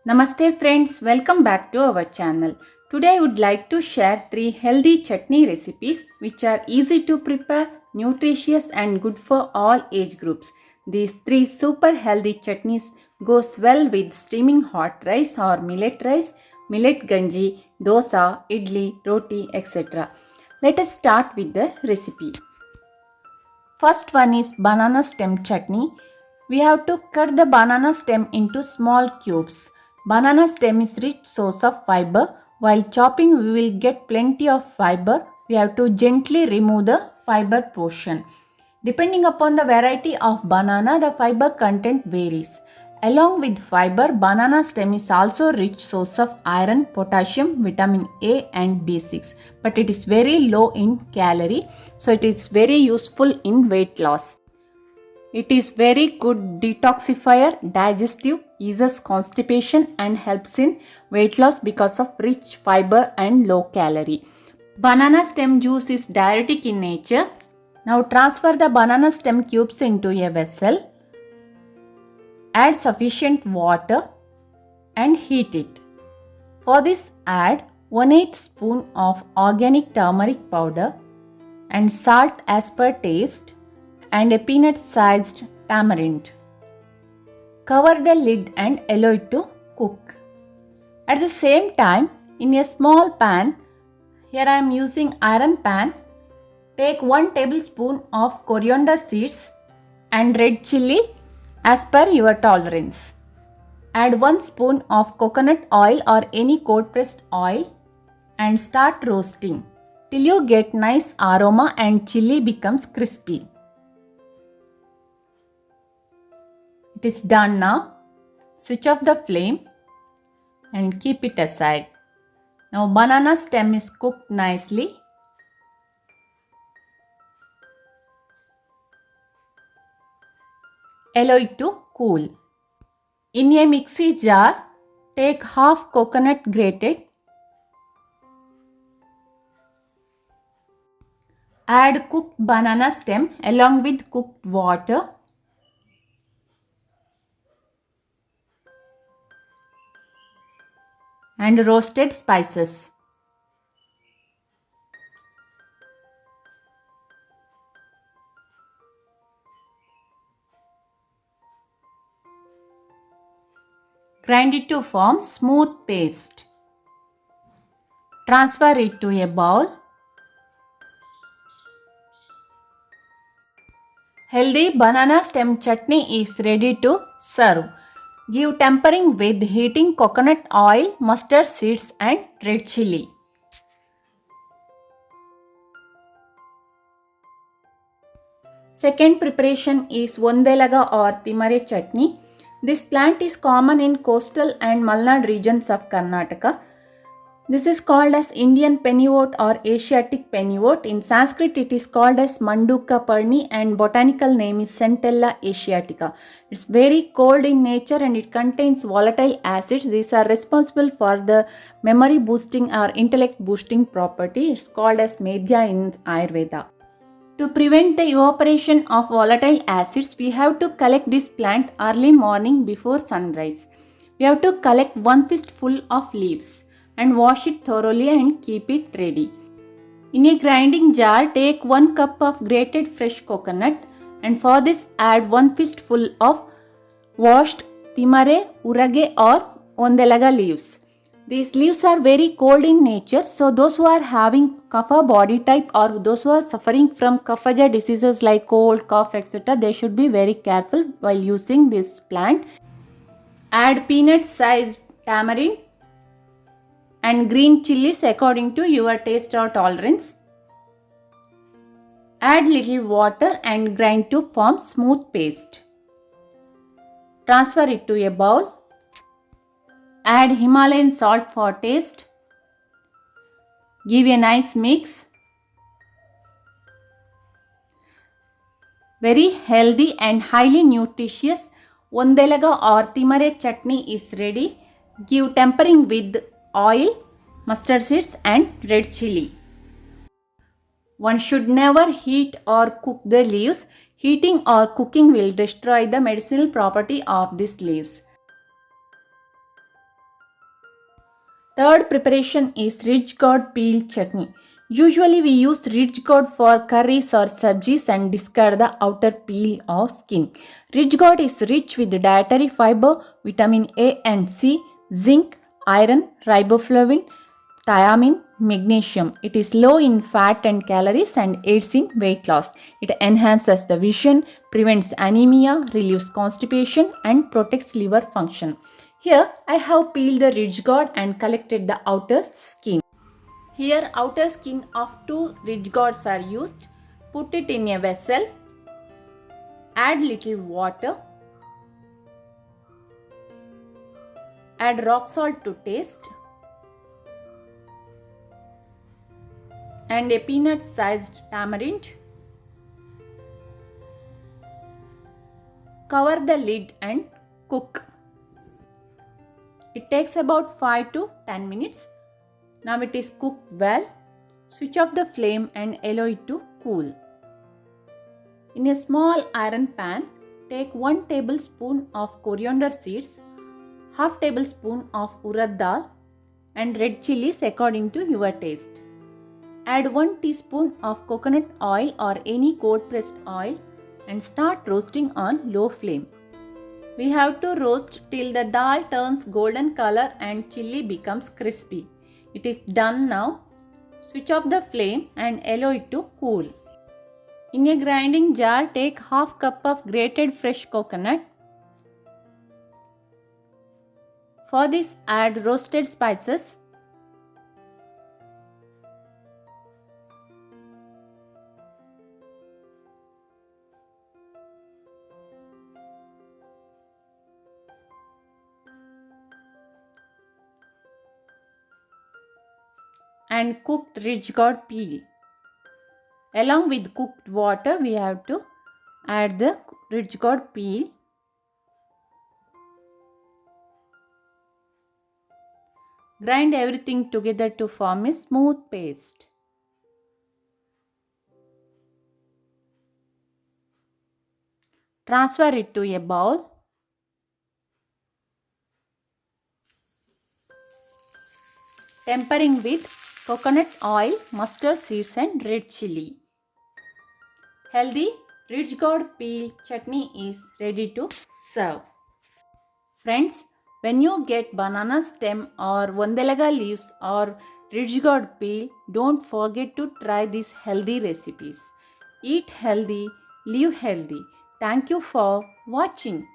Namaste friends, welcome back to our channel. Today I would like to share 3 healthy chutney recipes which are easy to prepare, nutritious and good for all age groups. These 3 super healthy chutneys goes well with steaming hot rice or millet rice, millet ganji, dosa, idli, roti, etc. Let us start with the recipe. First one is banana stem chutney. We have to cut the banana stem into small cubes. Banana stem is rich source of fiber. While chopping we will get plenty of fiber. We have to gently remove the fiber portion. Depending upon the variety of banana, the fiber content varies. Along with fiber, banana stem is also rich source of iron, potassium, vitamin A and B6, but it is very low in calorie, so it is very useful in weight loss. It is very good detoxifier, digestive, eases constipation and helps in weight loss because of rich fiber and low calorie. Banana stem juice is diuretic in nature. Now transfer the banana stem cubes into a vessel. Add sufficient water and heat it. For this add 1/8 spoon of organic turmeric powder and salt as per taste and a peanut sized tamarind. Cover the lid and allow it to cook. At the same time, in a small pan, here I am using iron pan, take 1 tablespoon of coriander seeds and red chilli as per your tolerance. Add 1 spoon of coconut oil or any cold pressed oil and start roasting till you get nice aroma and chilli becomes crispy. It is done now. Switch off the flame and keep it aside. Now banana stem is cooked nicely. Allow it to cool. In a mixie jar, take half coconut grated. Add cooked banana stem along with cooked water. And roasted spices. Grind it to form smooth paste. Transfer it to a bowl. Healthy banana stem chutney is ready to serve. Give tempering with heating coconut oil, mustard seeds and red chilli. Second preparation is Vondelaga or Timare chutney. This plant is common in coastal and Malnad regions of Karnataka. This is called as Indian pennywort or Asiatic pennywort. In Sanskrit it is called as Manduka perni and botanical name is Centella asiatica. It's very cold in nature and it contains volatile acids. These are responsible for the memory boosting or intellect boosting property. It's called as Medhya in Ayurveda. To prevent the evaporation of volatile acids, we have to collect this plant early morning before sunrise. We have to collect 1 fistful of leaves and wash it thoroughly and keep it ready. In a grinding jar, take 1 cup of grated fresh coconut and for this add 1 fistful of washed timare, urage or ondelaga leaves. These leaves are very cold in nature, so those who are having kapha body type or those who are suffering from kaphaja diseases like cold, cough, etc., they should be very careful while using this plant. Add peanut sized tamarind and green chilies according to your taste or tolerance. Add little water and grind to form smooth paste. Transfer it to a bowl. Add Himalayan salt for taste. Give a nice mix. Very healthy and highly nutritious Vondelaga or Timare chutney is ready. Give tempering with oil, mustard seeds and red chilli. One should never heat or cook the leaves. Heating or cooking will destroy the medicinal property of these leaves. Third preparation is ridge gourd peel chutney. Usually we use ridge gourd for curries or sabjis and discard the outer peel or skin. Ridge gourd is rich with dietary fiber, vitamin A and C, zinc, iron, riboflavin, thiamine, magnesium. It is low in fat and calories and aids in weight loss. It enhances the vision, prevents anemia, relieves constipation and protects liver function. Here I have peeled the ridge gourd and collected the outer skin. Here outer skin of 2 ridge gourds are used. Put it in a vessel. Add little water. Add rock salt to taste. And a peanut sized tamarind. Cover the lid and cook. It takes about 5 to 10 minutes. Now it is cooked well. Switch off the flame and allow it to cool. In a small iron pan, take 1 tablespoon of coriander seeds, half tablespoon of urad dal and red chilies according to your taste. Add 1 teaspoon of coconut oil or any cold pressed oil and start roasting on low flame. We have to roast till the dal turns golden color and chili becomes crispy. It is done now. Switch off the flame and allow it to cool. In a grinding jar, take half cup of grated fresh coconut. For this, add roasted spices. And cooked ridge gourd peel. Along with cooked water, we have to add the ridge gourd peel. Grind everything together to form a smooth paste. Transfer it to a bowl. Tempering with coconut oil, mustard seeds and red chili. Healthy ridge gourd peel chutney is ready to serve. Friends, when you get banana stem or vandelaga leaves or ridge gourd peel, don't forget to try these healthy recipes. Eat healthy, live healthy. Thank you for watching.